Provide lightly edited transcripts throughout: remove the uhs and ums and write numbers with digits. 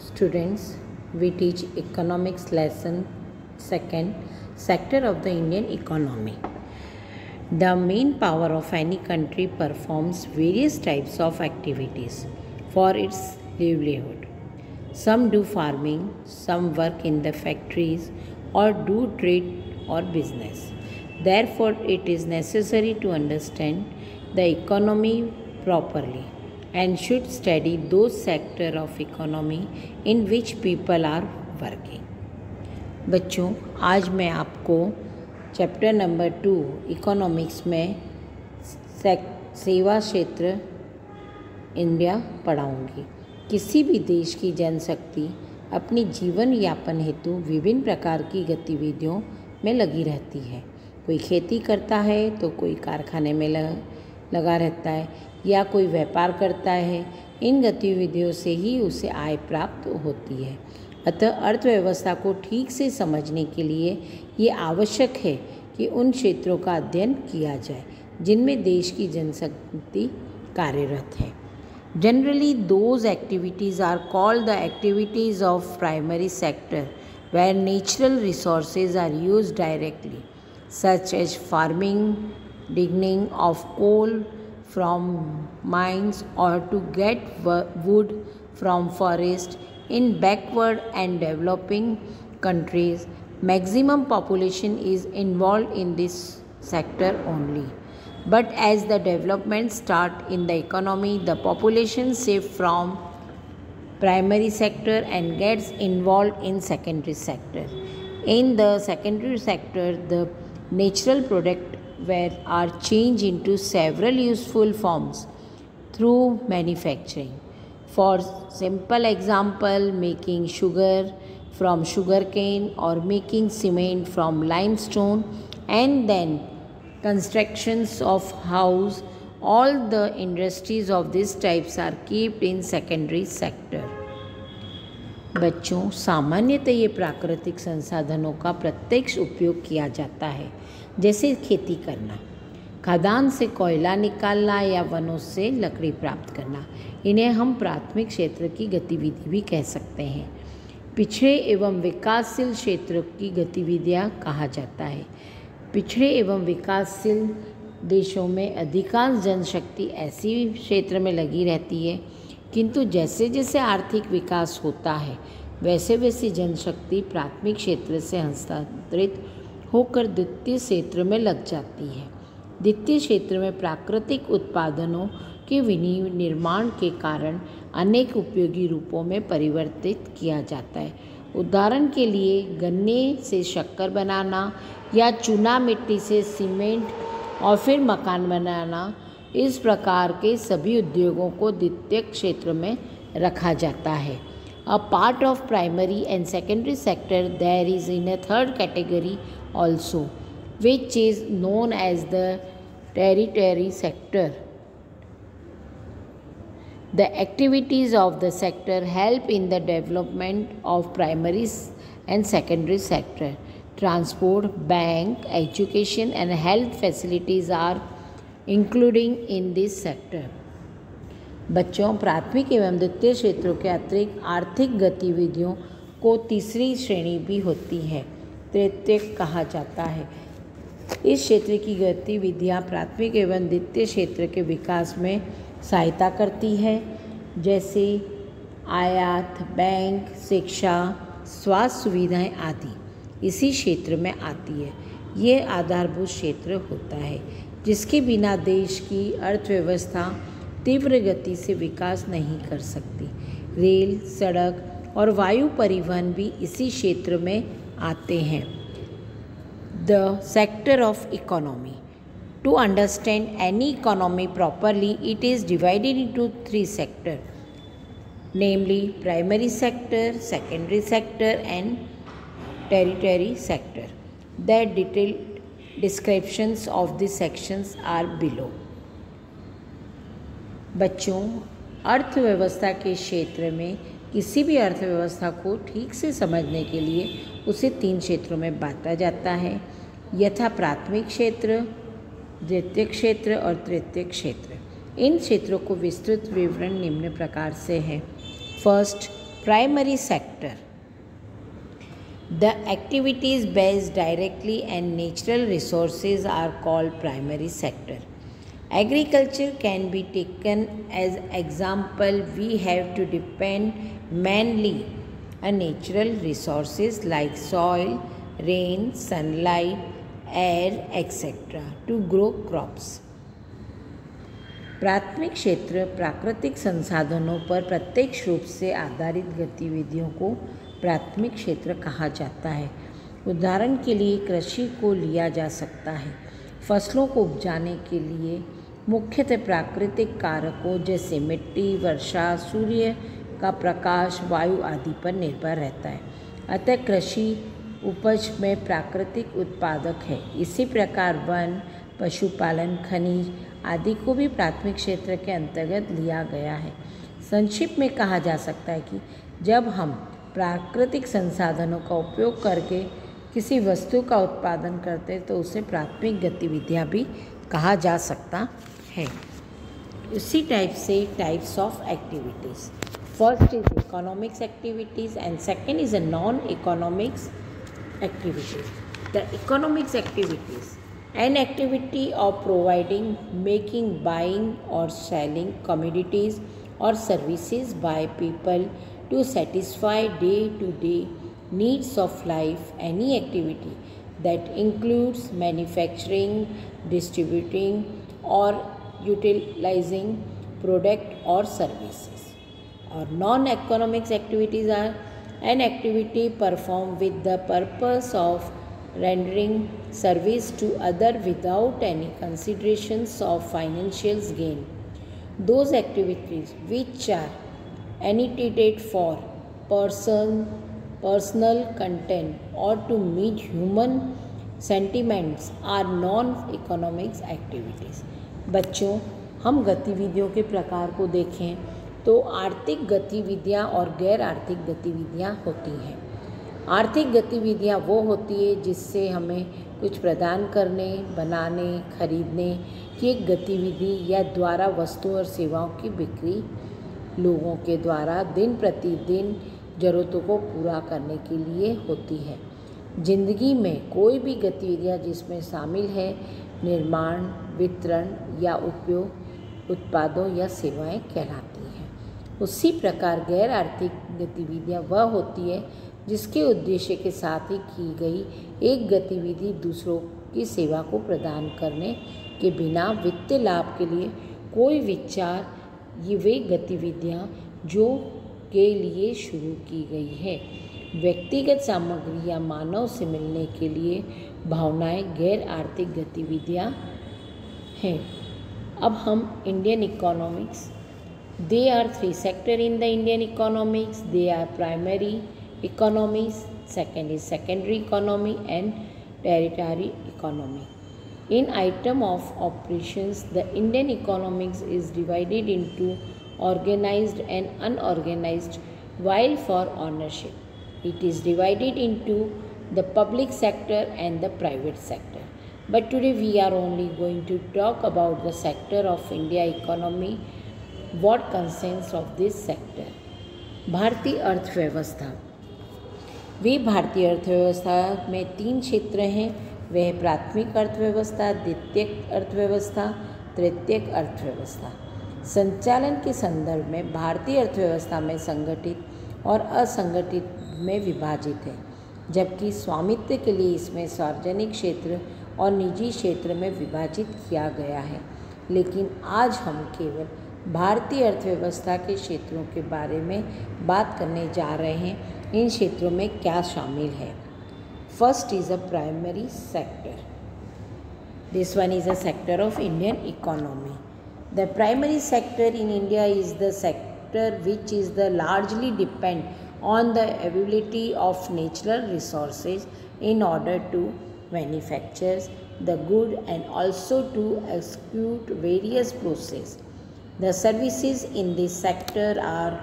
Students, we teach economics lesson second, sector of the Indian economy. The main power of any country performs various types of activities for its livelihood. Some do farming, some work in the factories or do trade or business. Therefore, it is necessary to understand the economy properly and should study those sectors of economy in which people are working. बच्चों, आज मैं आपको chapter number 2 economics में सेवा क्षेत्र India पढ़ाऊंगी। किसी भी देश की जनशक्ति अपनी जीवन यापन हेतु विभिन्न प्रकार की गतिविधियों में लगी रहती है। कोई खेती करता है तो कोई कारखाने में लगा रहता है या कोई व्यापार करता है। इन गतिविधियों से ही उसे आय प्राप्त होती है। अतः अर्थव्यवस्था को ठीक से समझने के लिए ये आवश्यक है कि उन क्षेत्रों का अध्ययन किया जाए जिनमें देश की जनशक्ति कार्यरत है। Generally, those activities are called the activities of primary sector, where natural resources are used directly, such as farming, digging of coal from mines, or to get wood from forest. In backward and developing countries, maximum population is involved in this sector only. But as the development start in the economy, the population shifts from primary sector and gets involved in secondary sector. In the secondary sector, the natural product are changed into several useful forms through manufacturing. For simple example, making sugar from sugarcane or making cement from limestone, and then constructions of house, all the industries of these types are kept in secondary sector. बच्चों, सामान्यतः ये प्राकृतिक संसाधनों का प्रत्यक्ष उपयोग किया जाता है, जैसे खेती करना, खदान से कोयला निकालना या वनों से लकड़ी प्राप्त करना। इन्हें हम प्राथमिक क्षेत्र की गतिविधि भी कह सकते हैं। पिछड़े एवं विकासशील क्षेत्र की गतिविधियाँ कहा जाता है। पिछड़े एवं विकासशील देशों में अधिकांश जनशक्ति ऐसी क्षेत्र में लगी रहती है, किंतु जैसे जैसे आर्थिक विकास होता है वैसे वैसे जनशक्ति प्राथमिक क्षेत्र से हस्तांतरित होकर द्वितीय क्षेत्र में लग जाती है। द्वितीय क्षेत्र में प्राकृतिक उत्पादनों के विनिर्माण के कारण अनेक उपयोगी रूपों में परिवर्तित किया जाता है। उदाहरण के लिए गन्ने से शक्कर बनाना या चूना मिट्टी से सीमेंट और फिर मकान बनाना, इस प्रकार के सभी उद्योगों को द्वितीय क्षेत्र में रखा जाता है। A part of primary and secondary sector there is in a third category also, which is known as the territory sector. The activities of the sector help in the development of primary and secondary sector. Transport, bank, education and health facilities are including in this sector. बच्चों, प्राथमिक एवं द्वितीय क्षेत्रों के अतिरिक्त आर्थिक गतिविधियों को तीसरी श्रेणी भी होती है, तृतीयक कहा जाता है। इस क्षेत्र की गतिविधियाँ प्राथमिक एवं द्वितीय क्षेत्र के विकास में सहायता करती है, जैसे आयात, बैंक, शिक्षा, स्वास्थ्य सुविधाएं आदि इसी क्षेत्र में आती है। ये आधारभूत क्षेत्र होता है जिसके बिना देश की अर्थव्यवस्था तीव्र गति से विकास नहीं कर सकती। रेल, सड़क और वायु परिवहन भी इसी क्षेत्र में आते हैं। The sector of economy. To understand any economy properly, it is divided into 3 sectors, namely primary sector, secondary sector and tertiary sector. The detailed descriptions of these sections are below. बच्चों, अर्थव्यवस्था के क्षेत्र में किसी भी अर्थव्यवस्था को ठीक से समझने के लिए उसे 3 क्षेत्रों में बांटा जाता है, यथा प्राथमिक क्षेत्र, द्वितीय क्षेत्र और तृतीय क्षेत्र। इन क्षेत्रों को विस्तृत विवरण निम्न प्रकार से है। First, Primary sector. The activities based directly on natural resources are called primary sector. Agriculture can be taken as example. We have to depend mainly on natural resources like soil, rain, sunlight, air, etc. to grow crops. प्राथमिक क्षेत्र प्राकृतिक संसाधनों पर प्रत्यक्ष रूप से आधारित गतिविधियों को प्राथमिक क्षेत्र कहा जाता है। उदाहरण के लिए कृषि को लिया जा सकता है। फसलों को उपजाने के लिए मुख्यतः प्राकृतिक कारकों जैसे मिट्टी, वर्षा, सूर्य का प्रकाश, वायु आदि पर निर्भर रहता है। अतः कृषि उपज में प्राकृतिक उत्पादक है। इसी प्रकार वन, पशुपालन, खनिज आदि को भी प्राथमिक क्षेत्र के अंतर्गत लिया गया है। संक्षिप्त में कहा जा सकता है कि जब हम प्राकृतिक संसाधनों का उपयोग करके किसी वस्तु का उत्पादन करते हैं तो उसे प्राथमिक गतिविधियां भी कहा जा सकता है। इसी टाइप से types of activities, first is economics activities and second is a non economics activities. The economics activities, an activity of providing, making, buying or selling commodities or services by people to satisfy day-to-day needs of life. Any activity that includes manufacturing, distributing or utilizing product or services. Or non-economics activities are an activity performed with the purpose of rendering service to other without any considerations of financial gain. Those activities which are intended for personal content or to meet human sentiments are non-economics activities. बच्चों, हम गतिविधियों के प्रकार को देखें तो आर्थिक गतिविधियां और गैर आर्थिक गतिविधियां होती हैं। आर्थिक गतिविधियां वो होती है जिससे हमें कुछ प्रदान करने, बनाने, खरीदने की एक गतिविधि या द्वारा वस्तु और सेवाओं की बिक्री लोगों के द्वारा दिन प्रतिदिन ज़रूरतों को पूरा करने के लिए होती है। जिंदगी में कोई भी गतिविधियां जिसमें शामिल है निर्माण, वितरण या उपयोग उत्पादों या सेवाएं कहलाती हैं। उसी प्रकार गैर आर्थिक गतिविधियां वह होती है जिसके उद्देश्य के साथ ही की गई एक गतिविधि दूसरों की सेवा को प्रदान करने के बिना वित्तीय लाभ के लिए कोई विचार, ये वे गतिविधियां जो के लिए शुरू की गई है। व्यक्तिगत सामग्री या मानव से मिलने के लिए भावनाएं गैर आर्थिक गतिविधियां हैं। अब हम Indian economics, they are 3 sector in the Indian economics. They are primary economies, second is secondary economy and tertiary economy. In item of operations, the Indian economics is divided into organized and unorganized. While for ownership, it is divided into the public sector and the private sector. But today we are only going to talk about the sector of India economy. What concerns of this sector? भारतीय अर्थव्यवस्था। वे भारतीय अर्थव्यवस्था में 3 क्षेत्र हैं। वह प्राथमिक अर्थव्यवस्था, द्वितीयक अर्थव्यवस्था, तृतीयक अर्थव्यवस्था। संचालन के संदर्भ में भारतीय अर्थव्यवस्था में संगठित और असंगठित में विभाजित है, जबकि स्वामित्व के लिए इसमें सार्वजनिक क्षेत्र और निजी क्षेत्र में विभाजित किया गया है। लेकिन आज हम केवल भारतीय अर्थव्यवस्था के क्षेत्रों के बारे में बात करने जा रहे हैं। इन क्षेत्रों में क्या शामिल है? First is a primary sector. This one is a sector of Indian economy. The primary sector in India is the sector which is the largely depend on the availability of natural resources in order to manufacture the good and also to execute various process. The services in this sector are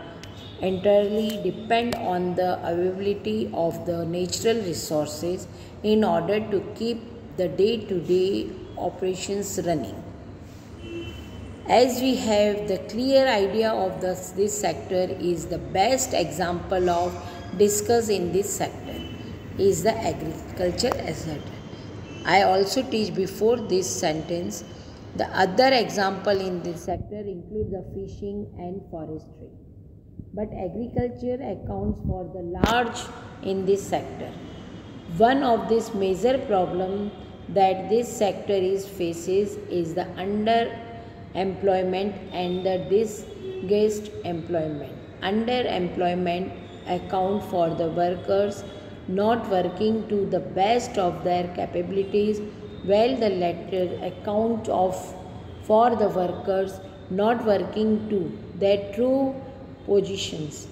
entirely depend on the availability of the natural resources in order to keep the day-to-day operations running. As we have the clear idea of this sector is the best example of discuss in this sector is the agriculture asset. I also teach before this sentence. The other example in this sector include the fishing and forestry. But agriculture accounts for the large in this sector. One of these major problem that this sector faces is the underemployment and the disguised employment. Underemployment account for the workers not working to the best of their capabilities, while the latter account for the workers not working to their true positions.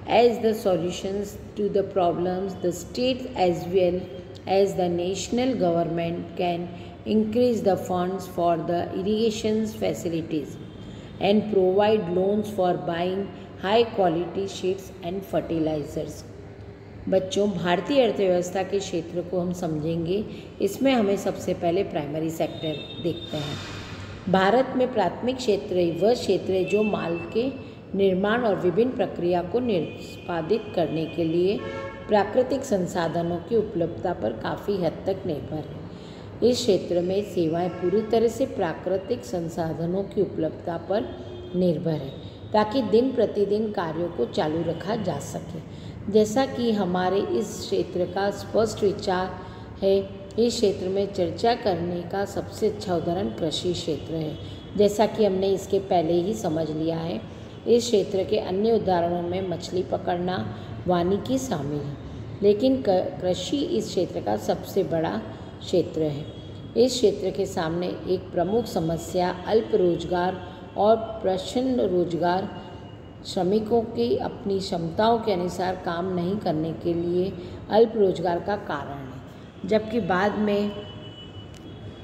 As the solutions to the problems, the state as well as the national government can increase the funds for the irrigation facilities and provide loans for buying high quality seeds and fertilizers. बच्चों, भारतीय अर्थव्यवस्था के क्षेत्र को हम समझेंगे। इसमें हमें सबसे पहले प्राइमरी सेक्टर देखते हैं। भारत में प्राथमिक क्षेत्र वह क्षेत्र है जो माल के निर्माण और विभिन्न प्रक्रिया को निष्पादित करने के लिए प्राकृतिक संसाधनों की उपलब्धता पर काफ़ी हद तक निर्भर है। इस क्षेत्र में सेवाएं पूरी तरह से प्राकृतिक संसाधनों की उपलब्धता पर निर्भर है ताकि दिन प्रतिदिन कार्यों को चालू रखा जा सके। जैसा कि हमारे इस क्षेत्र का स्पष्ट विचार है, इस क्षेत्र में चर्चा करने का सबसे अच्छा उदाहरण कृषि क्षेत्र है। जैसा कि हमने इसके पहले ही समझ लिया है, इस क्षेत्र के अन्य उदाहरणों में मछली पकड़ना, वानिकी शामिल है, लेकिन कृषि इस क्षेत्र का सबसे बड़ा क्षेत्र है। इस क्षेत्र के सामने एक प्रमुख समस्या अल्प रोजगार और प्रच्छन्न रोजगार, श्रमिकों की अपनी क्षमताओं के अनुसार काम नहीं करने के लिए अल्प रोजगार का कारण है, जबकि बाद में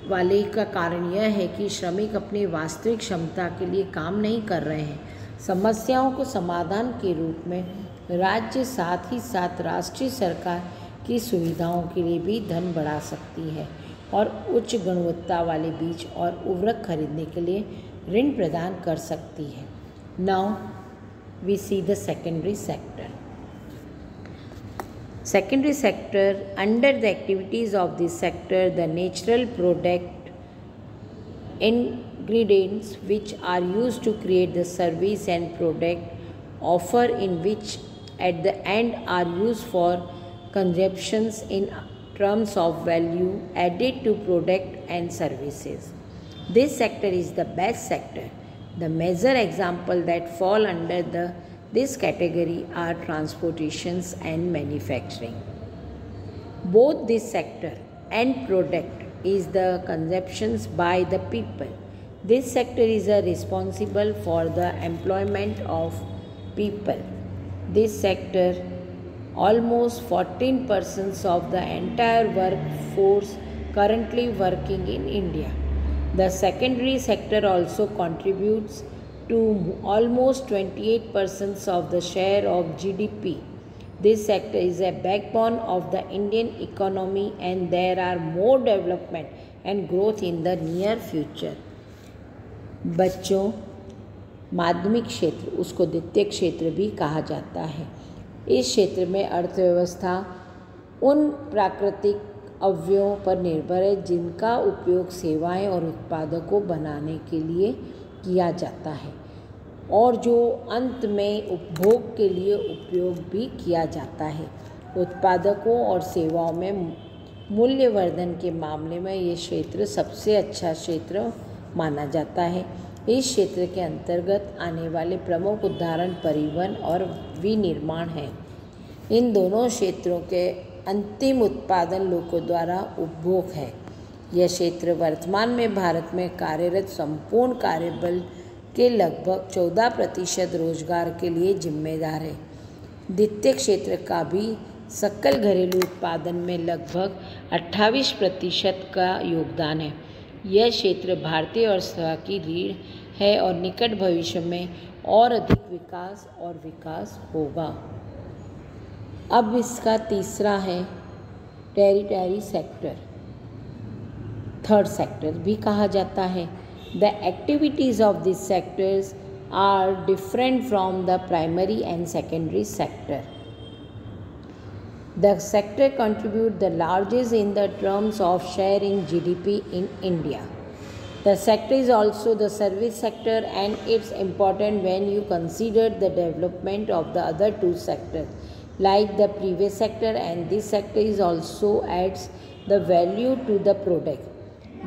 वाले का कारण यह है कि श्रमिक अपनी वास्तविक क्षमता के लिए काम नहीं कर रहे हैं। समस्याओं को समाधान के रूप में राज्य साथ ही साथ राष्ट्रीय सरकार की सुविधाओं के लिए भी धन बढ़ा सकती है और उच्च गुणवत्ता वाले बीज और उर्वरक खरीदने के लिए ऋण प्रदान कर सकती है। Now we see the secondary sector. Secondary sector, under the activities of this sector, the natural product ingredients which are used to create the service and product offer in which at the end are used for consumptions in terms of value added to product and services. This sector is the best sector. The major examples that fall under this category are transportations and manufacturing. Both this sector and product is the consumptions by the people. This sector is responsible for the employment of people. This sector, almost 14% of the entire workforce currently working in India. The secondary sector also contributes to almost 28% of the share of GDP. This sector is a backbone of the Indian economy and there are more development and growth in the near future. बच्चों, माध्यमिक क्षेत्र, उसको द्वितीयक क्षेत्र भी कहा जाता है। इस क्षेत्र में अर्थव्यवस्था उन प्राकृतिक अवयवों पर निर्भर है जिनका उपयोग सेवाएं और उत्पादों को बनाने के लिए किया जाता है और जो अंत में उपभोग के लिए उपयोग भी किया जाता है। उत्पादकों और सेवाओं में मूल्यवर्धन के मामले में ये क्षेत्र सबसे अच्छा क्षेत्र माना जाता है। इस क्षेत्र के अंतर्गत आने वाले प्रमुख उदाहरण परिवहन और विनिर्माण हैं। इन दोनों क्षेत्रों के अंतिम उत्पादन लोगों द्वारा उपभोग है। यह क्षेत्र वर्तमान में भारत में कार्यरत संपूर्ण कार्यबल के लगभग 14% रोजगार के लिए जिम्मेदार है। द्वितीय क्षेत्र का भी सकल घरेलू उत्पादन में लगभग 28% का योगदान है। यह क्षेत्र भारतीय अर्थव्यवस्था की रीढ़ है और निकट भविष्य में और अधिक विकास होगा। अब इसका तीसरा है टेरिटरी सेक्टर, थर्ड सेक्टर भी कहा जाता है। The activities of these sectors are different from the primary and secondary sector. The sector contribute the largest in the terms of share in GDP in India. The sector is also the service sector, and it's important when you consider the development of the other two sectors. Like the previous sector, and this sector is also adds the value to the product.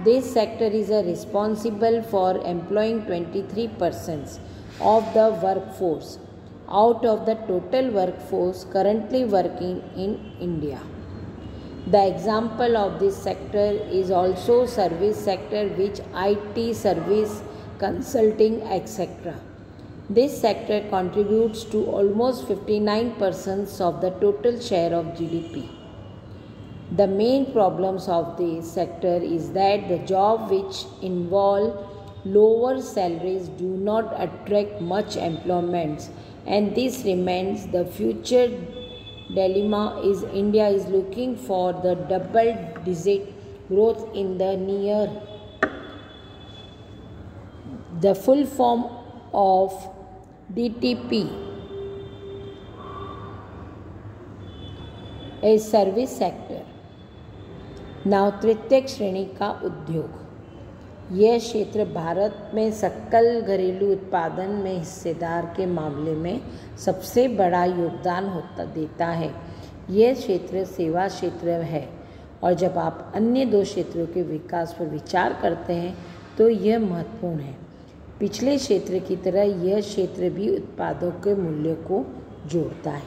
This sector is responsible for employing 23% of the workforce out of the total workforce currently working in India. The example of this sector is also service sector, which IT, service, consulting, etc. This sector contributes to almost 59% of the total share of GDP. The main problems of this sector is that the job which involve lower salaries do not attract much employment, and this remains the future dilemma. Is India is looking for the double digit growth in the near. The full form of DTP is service sector. now तृतीय श्रेणी का उद्योग, यह क्षेत्र भारत में सकल घरेलू उत्पादन में हिस्सेदार के मामले में सबसे बड़ा योगदान देता है। यह क्षेत्र सेवा क्षेत्र है, और जब आप अन्य दो क्षेत्रों के विकास पर विचार करते हैं तो यह महत्वपूर्ण है। पिछले क्षेत्र की तरह यह क्षेत्र भी उत्पादों के मूल्य को जोड़ता है।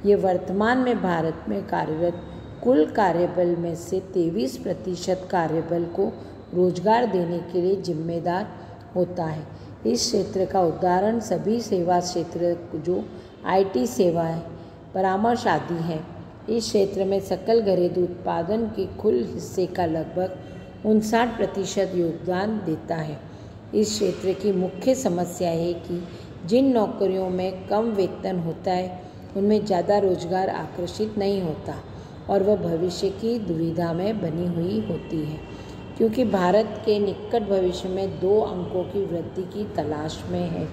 यह वर्तमान में भारत में कार्यरत कुल कार्यबल में से 23% कार्यबल को रोजगार देने के लिए जिम्मेदार होता है। इस क्षेत्र का उदाहरण सभी सेवा क्षेत्र जो IT सेवाएं, परामर्श आदि हैं। इस क्षेत्र में सकल घरेलू उत्पादन के कुल हिस्से का लगभग 59% योगदान देता है। इस क्षेत्र की मुख्य समस्या है कि जिन नौकरियों में कम वेतन होता है उनमें ज़्यादा रोजगार आकर्षित नहीं होता और वह भविष्य की दुविधा में बनी हुई होती है, क्योंकि भारत के निकट भविष्य में 2 अंकों की वृद्धि की तलाश में है।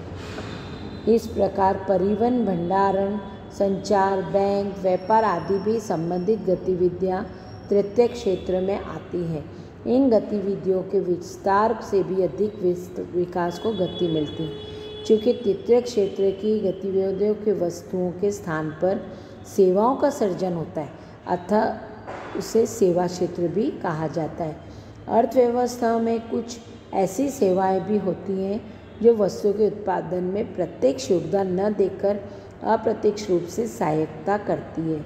इस प्रकार परिवहन, भंडारण, संचार, बैंक, व्यापार आदि भी संबंधित गतिविधियां तृतीय क्षेत्र में आती हैं। इन गतिविधियों के विस्तार से भी अधिक विकास को गति मिलती है। चूँकि तृतीय क्षेत्र की गतिविधियों के वस्तुओं के स्थान पर सेवाओं का सर्जन होता है, अतः उसे सेवा क्षेत्र भी कहा जाता है। अर्थव्यवस्था में कुछ ऐसी सेवाएं भी होती हैं जो वस्तुओं के उत्पादन में प्रत्यक्ष योगदान न देकर अप्रत्यक्ष रूप से सहायता करती है।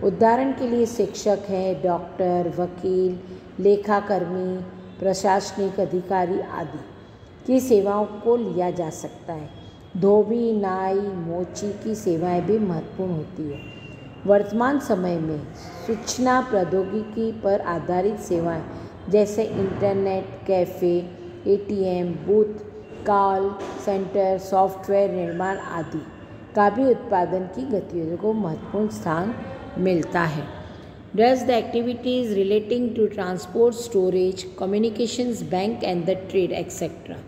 उदाहरण के लिए शिक्षक हैं, डॉक्टर, वकील, लेखाकर्मी, प्रशासनिक अधिकारी आदि की सेवाओं को लिया जा सकता है। धोबी, नाई, मोची की सेवाएं भी महत्वपूर्ण होती है। वर्तमान समय में सूचना प्रौद्योगिकी पर आधारित सेवाएं जैसे internet cafe, ATM booth, call centre, software निर्माण आदि का भी उत्पादन की गतिविधियों को महत्वपूर्ण स्थान मिलता है। Thus, the activities relating to transport, storage, communications, bank and the trade, etc.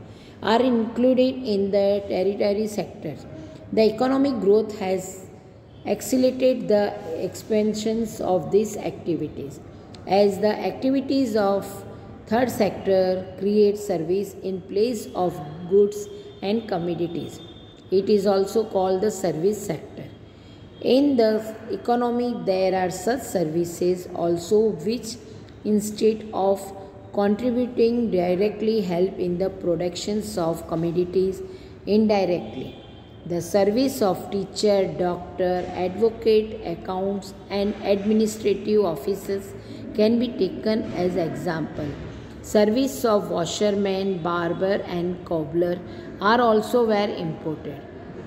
are included in the tertiary sectors. The economic growth has accelerated the expansions of these activities. As the activities of third sector create service in place of goods and commodities, it is also called the service sector. In the economy, there are such services also which, instead of contributing directly, help in the productions of commodities indirectly. The service of teacher, doctor, advocate, accounts and administrative officers can be taken as example. Service of washerman, barber and cobbler are also very important.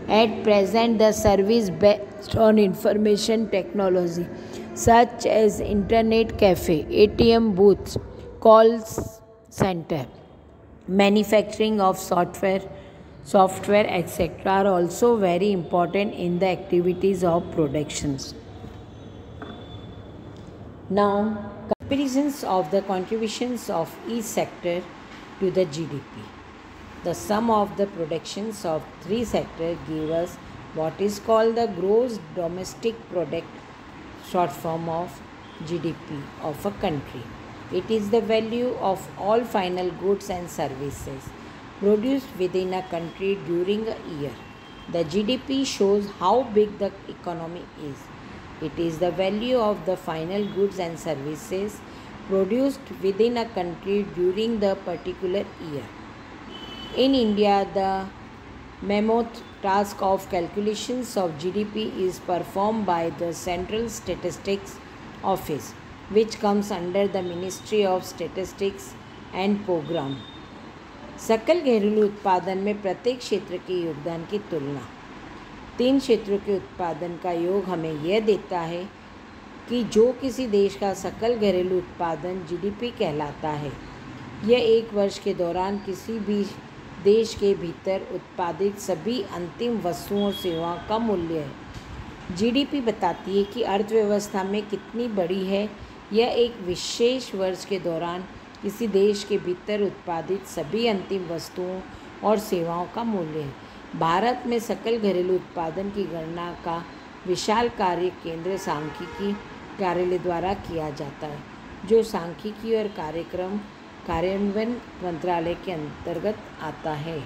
At present, the service based on information technology such as internet cafe, ATM booths, call center, manufacturing of software etc. are also very important in the activities of productions. Now, comparisons of the contributions of each sector to the GDP. The sum of the productions of three sectors give us what is called the gross domestic product, short form of GDP of a country. It is the value of all final goods and services produced within a country during a year. The GDP shows how big the economy is. It is the value of the final goods and services produced within a country during the particular year. In India, the mammoth task of calculations of GDP is performed by the Central Statistics Office, which comes under the Ministry of Statistics and Program. सकल घरेलू उत्पादन में प्रत्येक क्षेत्र के योगदान की तुलना। 3 क्षेत्रों के उत्पादन का योग हमें यह देता है कि जो किसी देश का सकल घरेलू उत्पादन GDP कहलाता है, यह एक वर्ष के दौरान किसी भी देश के भीतर उत्पादित सभी अंतिम वस्तुओं और सेवाओं का मूल्य है। GDP बताती है कि अर्थव्यवस्था में कितनी बड़ी है यह एक विशेष वर्ष के दौरान किसी देश के भीतर उत्पादित सभी अंतिम वस्तुओं और सेवाओं का मूल्य है। भारत में सकल घरेलू उत्पादन की गणना का विशाल कार्य केंद्रीय सांख्यिकी कार्यालय द्वारा किया जाता है, जो सांख्यिकी और कार्यक्रम कार्यान्वयन मंत्रालय के अंतर्गत आता है।